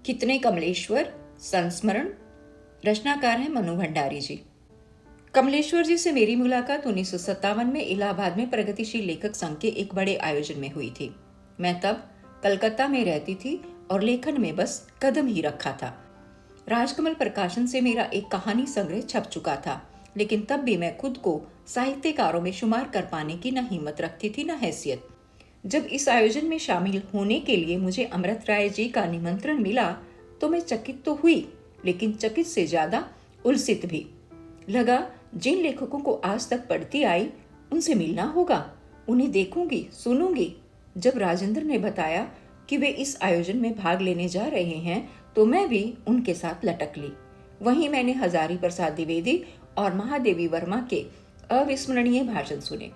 कितने कमलेश्वर संस्मरण। रचनाकार हैं मनु भंडारी जी। कमलेश्वर जी से मेरी मुलाकात 1957 में इलाहाबाद में प्रगतिशील लेखक संघ के एक बड़े आयोजन में हुई थी। मैं तब कलकत्ता में रहती थी और लेखन में बस कदम ही रखा था। राजकमल प्रकाशन से मेरा एक कहानी संग्रह छप चुका था, लेकिन तब भी मैं खुद को साहित्यकारों में शुमार कर पाने की न हिम्मत रखती थी न हैसियत। जब इस आयोजन में शामिल होने के लिए मुझे अमृत राय जी का निमंत्रण मिला तो मैं चकित तो हुई, लेकिन चकित से ज्यादा उलसित भी। लगा जिन लेखकों को आज तक पढ़ती आई उनसे मिलना होगा, उन्हें देखूंगी सुनूंगी। जब राजेंद्र ने बताया कि वे इस आयोजन में भाग लेने जा रहे हैं तो मैं भी उनके साथ लटक ली। वहीं मैंने हजारी प्रसाद द्विवेदी और महादेवी वर्मा के अविस्मरणीय भाषण सुने।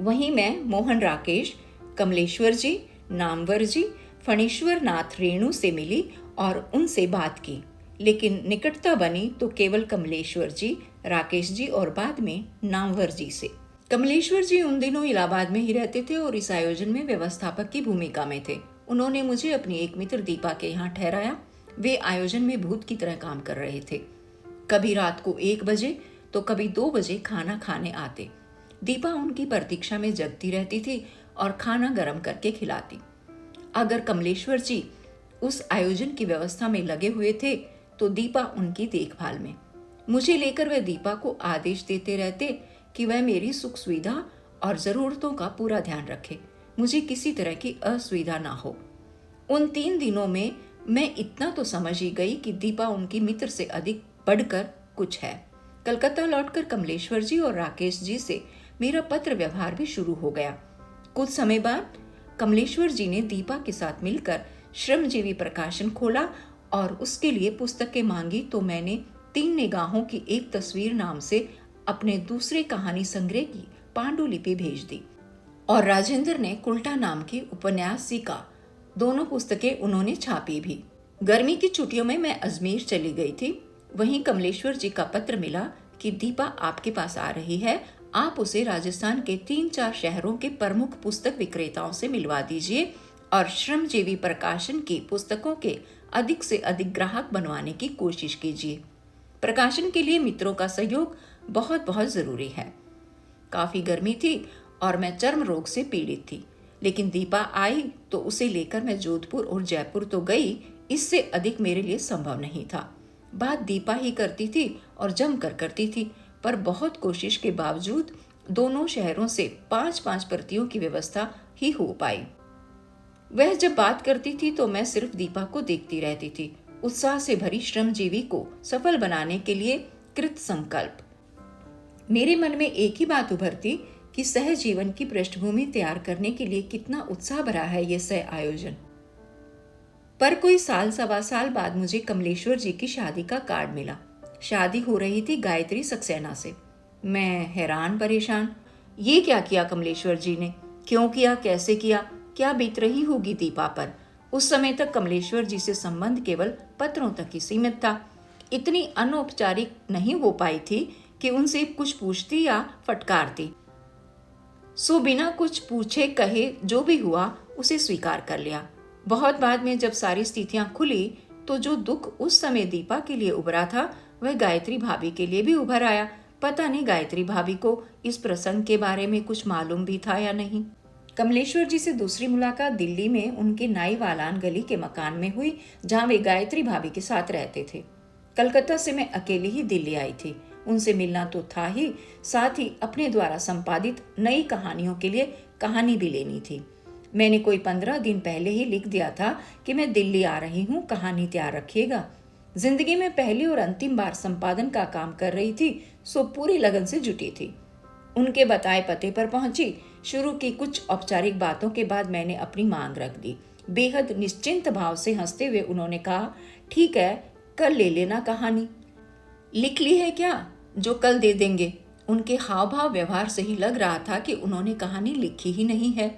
वहीं मैं मोहन राकेश, कमलेश्वर जी, नामवर जी, फणीश्वर नाथ रेणु से मिली और उनसे बात की, लेकिन निकटता बनी तो केवल कमलेश्वर जी, राकेश जी और बाद में नामवर जी से। कमलेश्वर जी उन दिनों इलाहाबाद में ही रहते थे और इस आयोजन में व्यवस्थापक की भूमिका में थे। उन्होंने मुझे अपनी एक मित्र दीपा के यहाँ ठहराया। वे आयोजन में भूत की तरह काम कर रहे थे। कभी रात को 1 बजे तो कभी 2 बजे खाना खाने आते। दीपा उनकी प्रतीक्षा में जगती रहती थी और खाना गर्म करके खिलाती। अगर कमलेश्वर जी उस आयोजन की व्यवस्था में लगे हुए थे तो दीपा उनकी देखभाल में। मुझे लेकर वह दीपा को आदेश देते रहते कि वह मेरी सुख सुविधा और जरूरतों का पूरा ध्यान रखे, मुझे किसी तरह की असुविधा ना हो। उन 3 दिनों में मैं इतना तो समझ ही गई कि दीपा उनकी मित्र से अधिक बढ़कर कुछ है। कलकत्ता लौटकर कमलेश्वर जी और राकेश जी से मेरा पत्र व्यवहार भी शुरू हो गया। कुछ समय बाद कमलेश्वर जी ने दीपा के साथ मिलकर श्रमजीवी प्रकाशन खोला और उसके लिए पुस्तकें मांगी तो मैंने 3 निगाहों की एक तस्वीर नाम से अपने दूसरे कहानी संग्रह की पांडुलिपि भेज दी और राजेंद्र ने कुल्टा नाम की उपन्यासिका, दोनों पुस्तकें उन्होंने छापी भी। गर्मी की छुट्टियों में मैं अजमेर चली गई थी। वहीं कमलेश्वर जी का पत्र मिला कि दीपा आपके पास आ रही है, आप उसे राजस्थान के 3-4 शहरों के प्रमुख पुस्तक विक्रेताओं से मिलवा दीजिए और श्रमजीवी प्रकाशन की पुस्तकों के अधिक से अधिक ग्राहक बनवाने की कोशिश कीजिए। प्रकाशन के लिए मित्रों का सहयोग बहुत बहुत जरूरी है। काफी गर्मी थी और मैं चर्म रोग से पीड़ित थी, लेकिन दीपा आई तो उसे लेकर मैं जोधपुर और जयपुर तो गई, इससे अधिक मेरे लिए संभव नहीं था। बात दीपा ही करती थी और जमकर करती थी, पर बहुत कोशिश के बावजूद दोनों शहरों से 5-5 प्रतियों की व्यवस्था ही हो पाई। वह जब बात करती थी तो मैं सिर्फ दीपा को देखती रहती थी, उत्साह से भरी श्रमजीवी को सफल बनाने के लिए कृत संकल्प। मेरे मन में एक ही बात उभरती कि सहजीवन की पृष्ठभूमि तैयार करने के लिए कितना उत्साह भरा है ये सह आयोजन। पर कोई 1-1.25 साल बाद मुझे कमलेश्वर जी की शादी का कार्ड मिला। शादी हो रही थी गायत्री सक्सेना से। मैं हैरान परेशान, ये क्या किया कमलेश्वर जी ने, क्यों किया, कैसे किया, क्या बीत रही होगी दीपा पर। उस समय तक कमलेश्वर जी से संबंध केवल पत्रों तक ही सीमित था। इतनी अनौपचारिक नहीं हो पाई थी कि उनसे कुछ पूछती या फटकारती। सो बिना कुछ पूछे कहे जो भी हुआ उसे स्वीकार कर लिया। बहुत बाद में जब सारी स्थितियां खुली तो जो दुख उस समय दीपा के लिए उभरा था वह गायत्री भाभी के लिए भी उभर आया। पता नहीं गायत्री भाभी को इस प्रसंग के बारे में कुछ मालूम भी था या नहीं। कमलेश्वर जी से दूसरी मुलाकात दिल्ली में उनके नाई वालान गली के मकान में हुई, जहां वे गायत्री भाभी के साथ रहते थे। कलकत्ता से मैं अकेली ही दिल्ली आई थी। उनसे मिलना तो था ही, साथ ही अपने द्वारा संपादित नई कहानियों के लिए कहानी भी लेनी थी। मैंने कोई 15 दिन पहले ही लिख दिया था कि मैं दिल्ली आ रही हूँ, कहानी तैयार रखिएगा। जिंदगी में पहली और अंतिम बार संपादन का काम कर रही थी, सो पूरी लगन से जुटी थी। उनके बताए पते पर पहुंची। शुरू की कुछ औपचारिक बातों के बाद मैंने अपनी मांग रख दी। बेहद निश्चिंत भाव से हंसते हुए उन्होंने कहा, ठीक है, कल ले लेना कहानी। लिख ली है क्या? जो कल दे देंगे। उनके हाव भाव व्यवहार से ही लग रहा था कि उन्होंने कहानी लिखी ही नहीं है।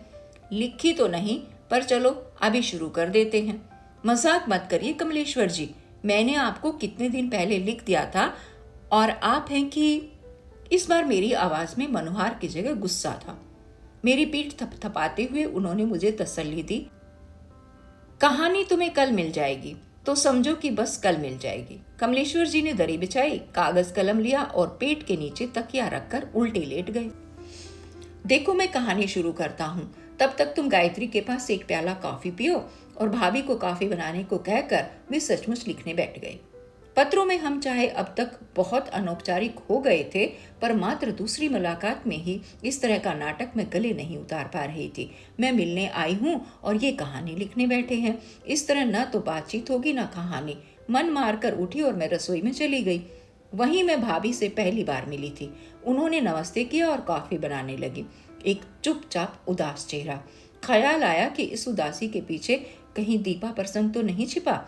लिखी तो नहीं, पर चलो अभी शुरू कर देते हैं। मजाक मत करिए कमलेश्वर जी, मैंने आपको कितने दिन पहले लिख दिया था और आप हैं कि। इस बार मेरी आवाज में मनोहार की जगह गुस्सा था। मेरी पीठ थपथपाते हुए उन्होंने मुझे तसल्ली दी, कहानी तुम्हें कल मिल जाएगी। तो समझो कि बस कल मिल जाएगी। कमलेश्वर जी ने दरी बिछाई, कागज कलम लिया और पेट के नीचे तकिया रखकर उल्टे लेट गए। देखो मैं कहानी शुरू करता हूँ, तब तक तुम गायत्री के पास एक प्याला कॉफी पियो। और भाभी को कॉफी बनाने को कहकर वे सचमुच लिखने बैठ गए। पत्रों में हम चाहे अब तक बहुत अनौपचारिक हो गए थे, पर मात्र दूसरी मुलाकात में ही इस तरह का नाटक मैं गले नहीं उतार पा रही थी। मैं मिलने आई हूँ और ये कहानी लिखने बैठे हैं। इस तरह न तो बातचीत होगी न कहानी। मन मारकर उठी और मैं रसोई में चली गई। वहीं मैं भाभी से पहली बार मिली थी। उन्होंने नमस्ते किया और कॉफी बनाने लगी। एक चुपचाप उदास चेहरा। ख्याल आया कि इस उदासी के पीछे कहीं दीपा प्रसंग तो नहीं छिपा।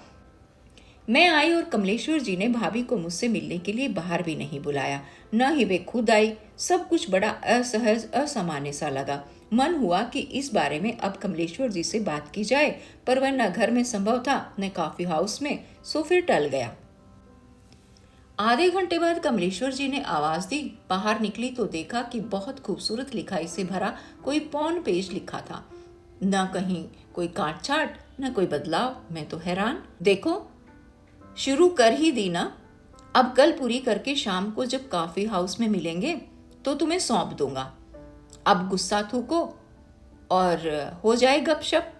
मैं आई और कमलेश्वर जी ने भाभी को मुझसे मिलने के लिए बाहर भी नहीं बुलाया, न ही वे खुद आई। सब कुछ बड़ा असहज असामान्य सा लगा। मन हुआ कि इस बारे में अब कमलेश्वर जी से बात की जाए, पर वह न घर में संभव था न कॉफी हाउस में, सो फिर टल गया। आधे घंटे बाद कमलेश्वर जी ने आवाज दी। बाहर निकली तो देखा कि बहुत खूबसूरत लिखाई से भरा कोई पौन पेज लिखा था। न कहीं कोई काट छाट, न कोई बदलाव। मैं तो हैरान। देखो शुरू कर ही दी ना। अब कल पूरी करके शाम को जब कॉफी हाउस में मिलेंगे तो तुम्हें सौंप दूंगा। अब गुस्सा थूको और हो जाए गपशप।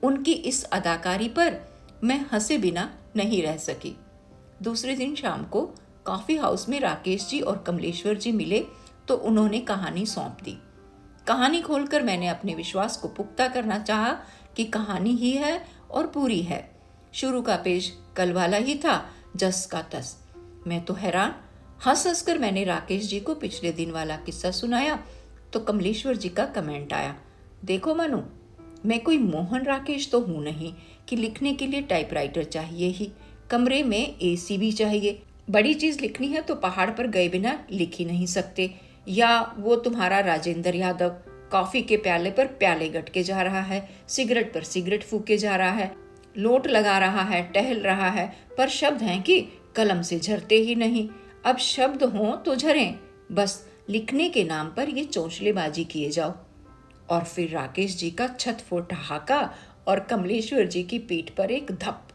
उनकी इस अदाकारी पर मैं हंसे बिना नहीं रह सकी। दूसरे दिन शाम को कॉफी हाउस में राकेश जी और कमलेश्वर जी मिले तो उन्होंने कहानी सौंप दी। कहानी खोलकर मैंने अपने विश्वास को पुख्ता करना चाहा कि कहानी ही है और पूरी है। शुरू का पेज कल वाला ही था, जस का तस। मैं तो हैरान। हंस हंस कर मैंने राकेश जी को पिछले दिन वाला किस्सा सुनाया तो कमलेश्वर जी का कमेंट आया, देखो मनु, मैं कोई मोहन राकेश तो हूं नहीं कि लिखने के लिए टाइपराइटर चाहिए ही, कमरे में एसी भी चाहिए। बड़ी चीज लिखनी है तो पहाड़ पर गए बिना लिख ही नहीं सकते। या वो तुम्हारा राजेंद्र यादव कॉफी के प्याले पर प्याले गटके जा रहा है, सिगरेट पर सिगरेट फूके जा रहा है, लोट लगा रहा है, टहल रहा है, पर शब्द हैं कि कलम से झरते ही नहीं। अब शब्द हों तो झरें, बस लिखने के नाम पर ये चौंचलेबाजी किए जाओ। और फिर राकेश जी का छत-फोड़ ठहाका और कमलेश्वर जी की पीठ पर एक धप।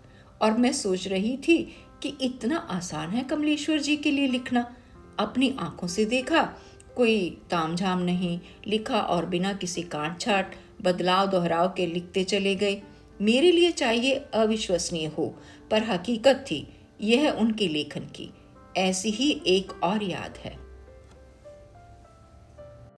और मैं सोच रही थी कि इतना आसान है कमलेश्वर जी के लिए लिखना। अपनी आंखों से देखा, कोई तामझाम नहीं, लिखा और बिना किसी काट छाट बदलाव दोहराव के लिखते चले गए। मेरे लिए चाहिए अविश्वसनीय हो, पर हकीकत थी यह उनके लेखन की। ऐसी ही एक और याद है।